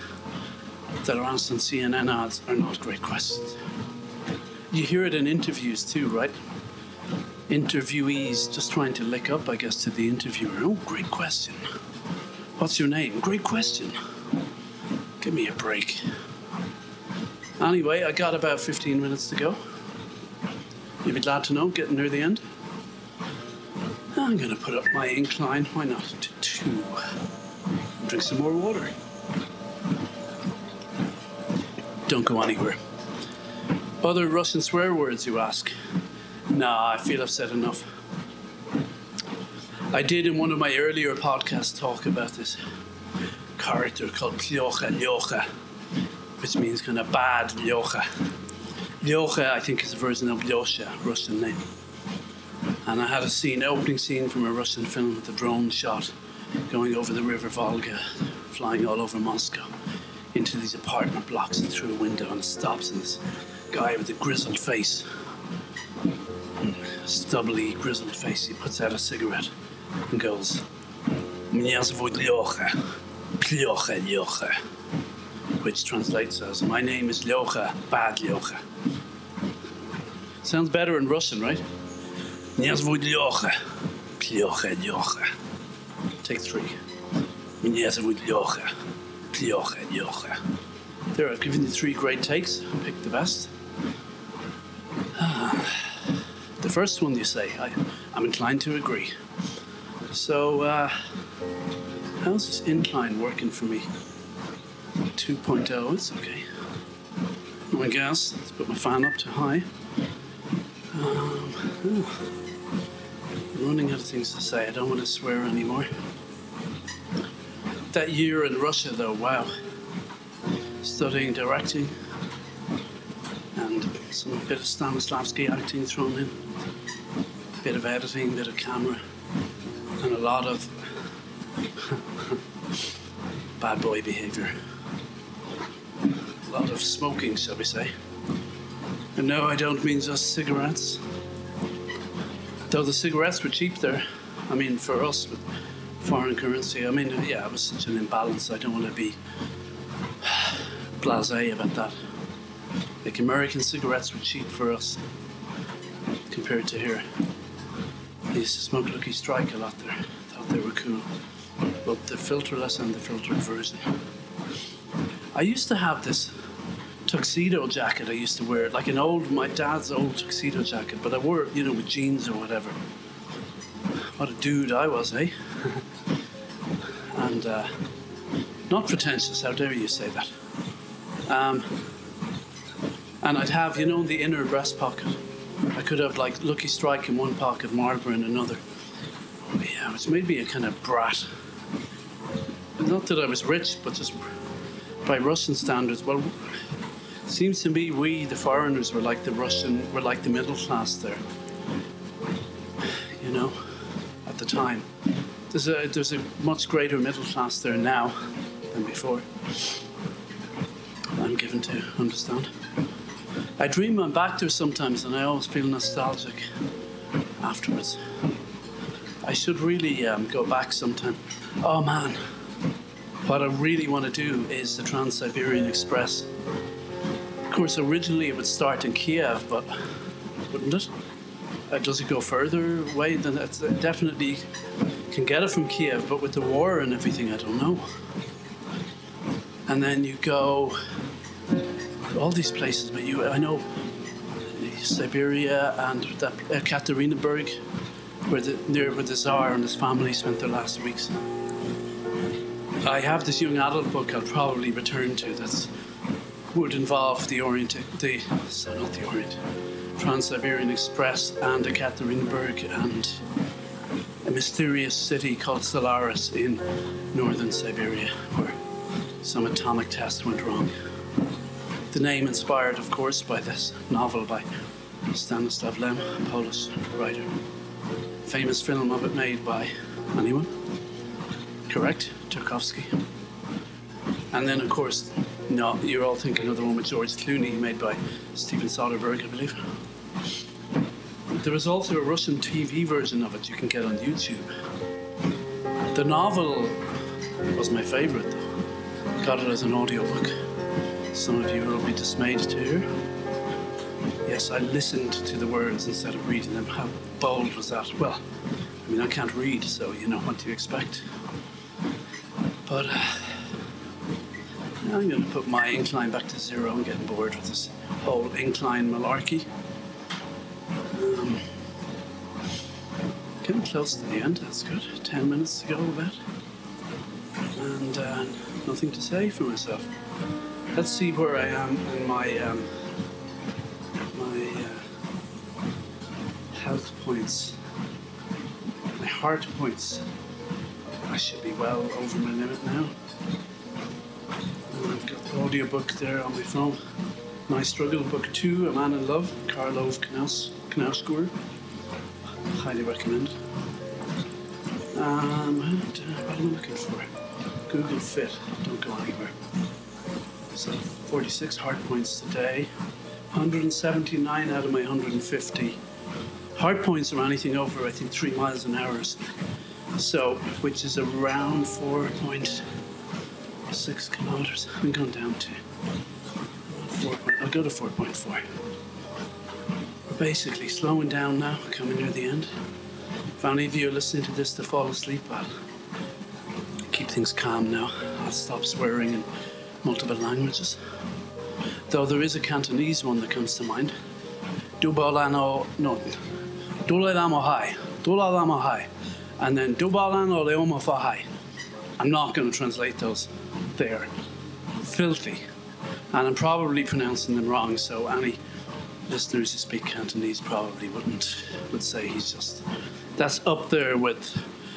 that are answered on CNN ads are not great questions. You hear it in interviews too, right? Interviewees just trying to lick up, I guess, to the interviewer. Oh, great question. What's your name? Great question. Give me a break. Anyway, I got about 15 minutes to go. You'll be glad to know, getting near the end. I'm going to put up my incline, why not, to 2. Drink some more water. Don't go anywhere. Other Russian swear words, you ask? Nah, I feel I've said enough. I did in one of my earlier podcasts talk about this character called Ljocha Ljocha, which means kind of bad Ljocha. Ljocha, I think, is a version of Lyosha, Russian name. And I had a opening scene from a Russian film with a drone shot going over the river Volga, flying all over Moscow, into these apartment blocks and through a window, and it stops, and this guy with a grizzled face, stubbly grizzled face, he puts out a cigarette and goes, "Меня зовут Ljocha, Ljocha Ljocha," which translates as, "My name is Ljocha, bad Ljocha." Sounds better in Russian, right? "Меня зовут Ljocha, Ljocha Ljocha." Take 3. "Меня зовут Ljocha, Ljocha Ljocha." There, I've given you 3 great takes. Pick the best. The first one you say, I'm inclined to agree. So, how's this incline working for me? 2.0, it's okay. I guess, let's put my fan up to high. I'm running out of things to say. I don't want to swear anymore. That year in Russia, though, wow. Studying directing and some bit of Stanislavski acting thrown in, bit of editing, bit of camera, and a lot of bad boy behaviour. A lot of smoking, shall we say. And no, I don't mean just cigarettes. Though the cigarettes were cheap there. I mean, for us, with foreign currency, I mean, yeah, it was such an imbalance. I don't want to be blasé about that. Like, American cigarettes were cheap for us compared to here. I used to smoke Lucky Strike a lot there. Thought they were cool. Both the filterless and the filtered version. I used to have this tuxedo jacket I used to wear, like my dad's old tuxedo jacket, but I wore it, with jeans or whatever. What a dude I was, eh? And not pretentious, how dare you say that. And I'd have, in the inner breast pocket, I could have like Lucky Strike in one pocket, Marlboro in another. But yeah, which made me a kind of brat. Not that I was rich, but just by Russian standards. Well, it seems to me we, the foreigners, were like the middle class there. At the time. There's a much greater middle class there now than before. I'm given to understand. I dream I'm back there sometimes, and I always feel nostalgic afterwards. I should really go back sometime. Oh man, what I really want to do is the Trans-Siberian Express. Of course, originally it would start in Kiev, but wouldn't it? Does it go further away than that? Definitely can get it from Kiev, but with the war and everything, I don't know. And then you go all these places, but I know Siberia and that Ekaterinburg, where the Tsar and his family spent their last weeks. I have this young adult book I'll probably return to that would involve the Trans-Siberian Express and Ekaterinburg and a mysterious city called Solaris in northern Siberia, where some atomic test went wrong. The name inspired, of course, by this novel by Stanislaw Lem, a Polish writer. Famous film of it made by anyone? Correct, Tarkovsky. And then, of course, no, you're all thinking of the one with George Clooney, made by Steven Soderbergh, I believe. There is also a Russian TV version of it you can get on YouTube. The novel was my favorite, though. Got it as an audiobook. Some of you will be dismayed to hear. Yes, I listened to the words instead of reading them. How bold was that? Well, I mean, I can't read, so what do you expect? But I'm going to put my incline back to 0 and get bored with this whole incline malarkey. Getting close to the end, that's good. 10 minutes to go about. And nothing to say for myself. Let's see where I am in my health points. My heart points. I should be well over my limit now. And I've got the audiobook there on my phone. My Struggle, Book 2, A Man in Love, Karl Ove Knausgård. Highly recommend. What am I looking for? Google Fit, don't go anywhere. So 46 heart points today. 179 out of my 150. Heart points are anything over, I think, 3 miles an hour. So, which is around 4.6 kilometers. I'm going down to 4. I'll go to 4.4. We're basically slowing down now, coming near the end. If any of you are listening to this to fall asleep, I'll keep things calm now. I'll stop swearing in multiple languages. Though there is a Cantonese one that comes to mind. Dubalano, no. Dulalamo hai. And then Dubalano leoma fahai. I'm not going to translate those. They are filthy. And I'm probably pronouncing them wrong, so any listeners who speak Cantonese probably would say he's just... That's up there with...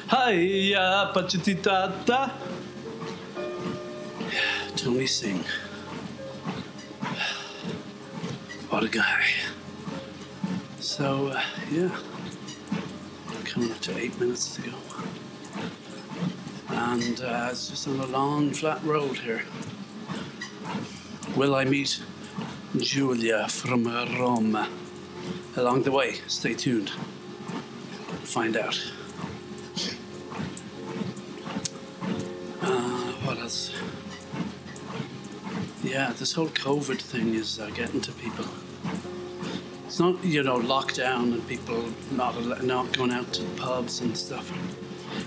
Hiya, pachititata. Tony Singh. What a guy. So, yeah. Coming up to 8 minutes to go. And it's just on a long, flat road here. Will I meet Julia from Rome along the way? Stay tuned. Find out. What else? Yeah, this whole COVID thing is getting to people. It's not, lockdown and people not going out to pubs and stuff.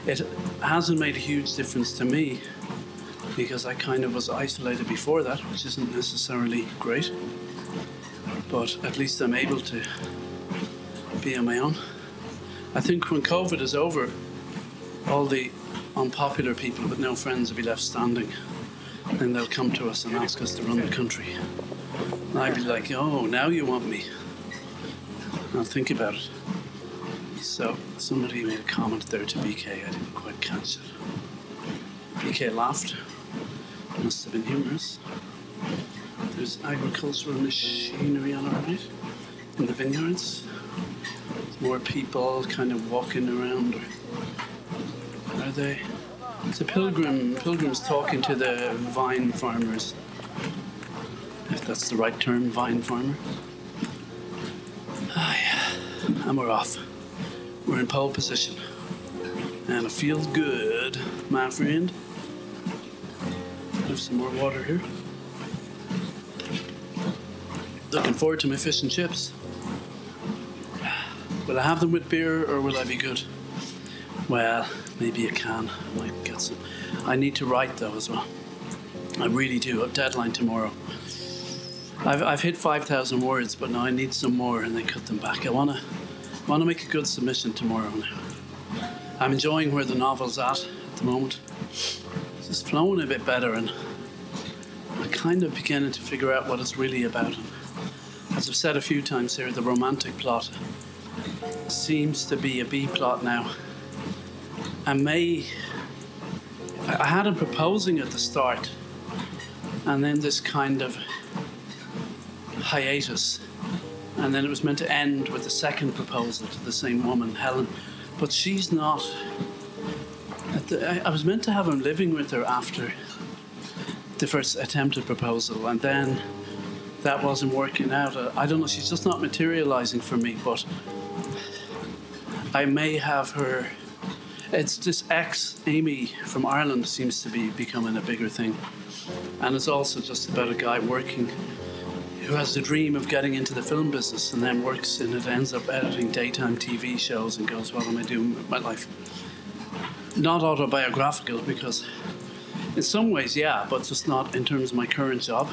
It hasn't made a huge difference to me because I kind of was isolated before that, which isn't necessarily great. But at least I'm able to be on my own. I think when COVID is over, all the unpopular people with no friends will be left standing. Then they'll come to us and ask us to run the country. And I'd be like, oh, now you want me. I'll think about it. So, somebody made a comment there to BK. I didn't quite catch it. BK laughed. Must have been humorous. There's agricultural machinery on our right in the vineyards. There's more people kind of walking around. Are they? It's a pilgrims talking to the vine farmers. If that's the right term, vine farmer. Ah, yeah. And we're off. We're in pole position. And it feels good, my friend. Have some more water here. Looking forward to my fish and chips. Will I have them with beer or will I be good? Well, maybe a can. I might get some. I need to write though as well. I really do. A deadline tomorrow. I've hit 5,000 words, but now I need some more, and they cut them back. I wanna make a good submission tomorrow now. I'm enjoying where the novel's at the moment. It's just flowing a bit better, and I'm kind of beginning to figure out what it's really about. And as I've said a few times here, the romantic plot seems to be a B plot now. I had him proposing at the start, and then this kind of hiatus, and then it was meant to end with a second proposal to the same woman, Helen, but she's not. I was meant to have him living with her after the first attempted proposal, and then that wasn't working out. I don't know, she's just not materializing for me, but I may have her. It's this ex-Amy from Ireland seems to be becoming a bigger thing. And it's also just about a guy working who has the dream of getting into the film business and then works and it ends up editing daytime TV shows and goes, what am I doing with my life? Not autobiographical because in some ways, yeah, but just not in terms of my current job.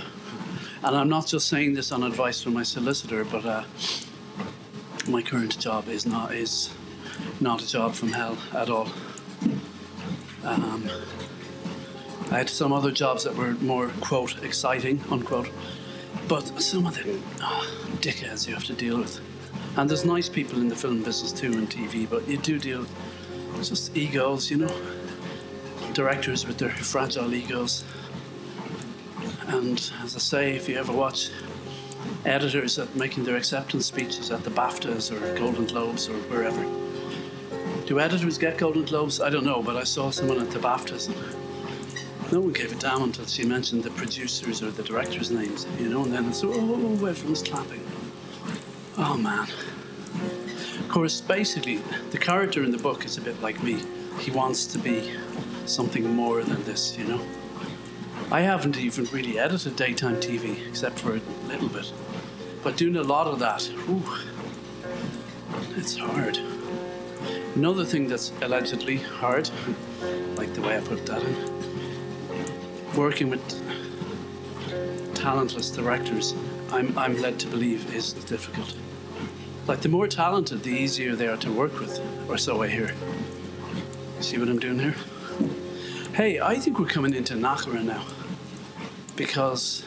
And I'm not just saying this on advice from my solicitor, but my current job is not a job from hell at all. I had some other jobs that were more, quote, exciting, unquote. But some of them, dickheads you have to deal with. And there's nice people in the film business too and TV, but you do deal with just egos, you know. Directors with their fragile egos. And as I say, if you ever watch editors at making their acceptance speeches at the BAFTAs or Golden Globes or wherever, do editors get Golden Globes? I don't know, but I saw someone at the BAFTAs and no one gave a damn until she mentioned the producers or the directors' names, you know, and then it's, oh, everyone's clapping. Oh, man. Of course, basically, the character in the book is a bit like me. He wants to be something more than this, you know. I haven't even really edited daytime TV, except for a little bit. But doing a lot of that, ooh, it's hard. Another thing that's allegedly hard, like the way I put that in, working with talentless directors, I'm led to believe is difficult. Like the more talented, the easier they are to work with, or so I hear. See what I'm doing here? Hey, I think we're coming into Nachara now, because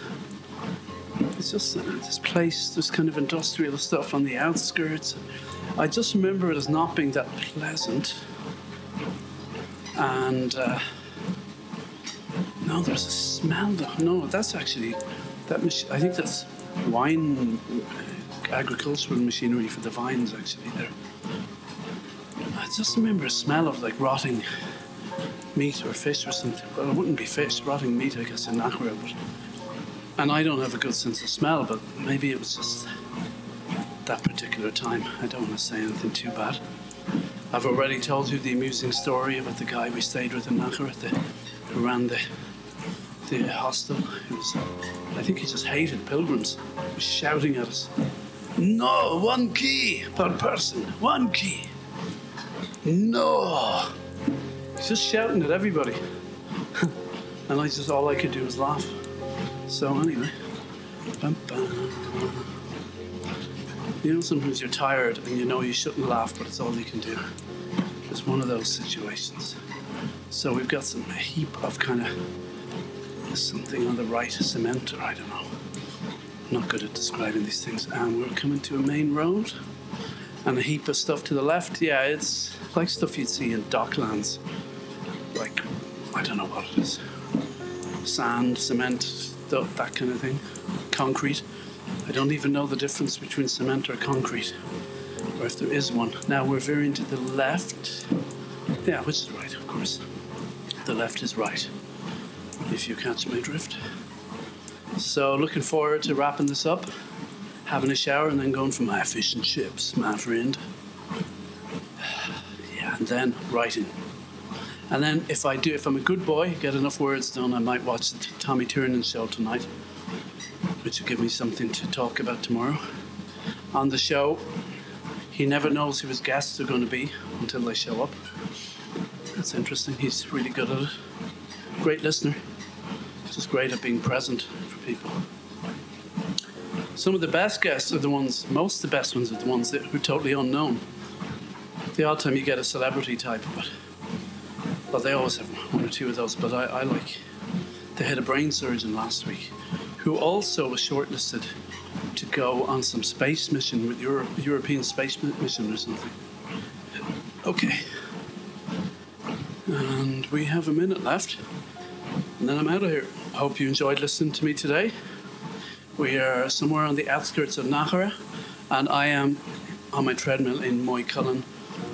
it's just this place, there's kind of industrial stuff on the outskirts. I just remember it as not being that pleasant. And no, there's a smell though. No, that's actually, I think that's wine, agricultural machinery for the vines actually there. I just remember a smell of like rotting meat or fish or something. Well, it wouldn't be fish, rotting meat I guess in Nachara. And I don't have a good sense of smell, but maybe it was just that particular time. I don't want to say anything too bad. I've already told you the amusing story about the guy we stayed with in Nachara who ran the hostel. I think he just hated pilgrims. He was shouting at us, "No, 1 key per person, 1 key. No." He's just shouting at everybody. And all I could do was laugh. So anyway, bum, bum. You know, sometimes you're tired and you know you shouldn't laugh, but it's all you can do. It's one of those situations. So we've got a heap of kind of something on the right, cement, or I don't know. I'm not good at describing these things. And we're coming to a main road and a heap of stuff to the left. Yeah, it's like stuff you'd see in docklands. Like, I don't know what it is. Sand, cement, that kind of thing. Concrete. I don't even know the difference between cement or concrete, or if there is one. Now we're veering to the left. Yeah, which is right, of course. The left is right, if you catch my drift. So looking forward to wrapping this up, having a shower, and then going for my fish and chips, my friend. Yeah, and then writing. And then if I'm a good boy, get enough words done, I might watch the Tommy Tiernan show tonight, which will give me something to talk about tomorrow. On the show, he never knows who his guests are going to be until they show up. That's interesting. He's really good at it. Great listener. Just great at being present for people. Some of the best guests are the ones, most of the best ones are the ones that are totally unknown. The odd time you get a celebrity type, but well, they always have one or two of those, but I like, they had a brain surgeon last week who also was shortlisted to go on some space mission with European space mission or something. Okay. And we have a minute left, and then I'm out of here. Hope you enjoyed listening to me today. We are somewhere on the outskirts of Nachara, and I am on my treadmill in Moycullen,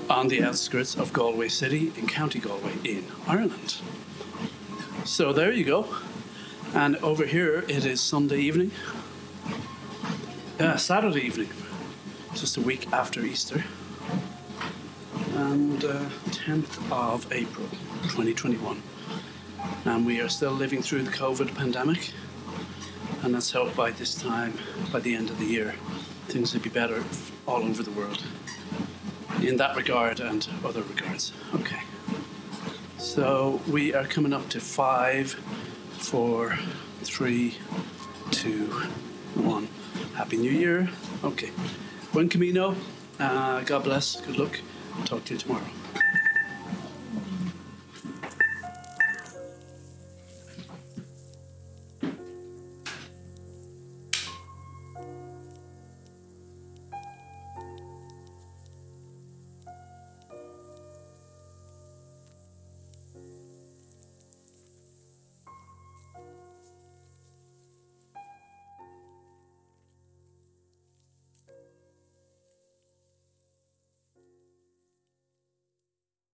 on the outskirts of Galway City in County Galway in Ireland. So there you go. And over here it is Sunday evening. Saturday evening. Just a week after Easter. And 10th of April 2021. And we are still living through the COVID pandemic. And let's hope by this time, by the end of the year, things will be better all over the world. In that regard and other regards. Okay. So we are coming up to 5, 4, 3, 2, 1. Happy New Year. Okay. Buen Camino. God bless. Good luck. Talk to you tomorrow.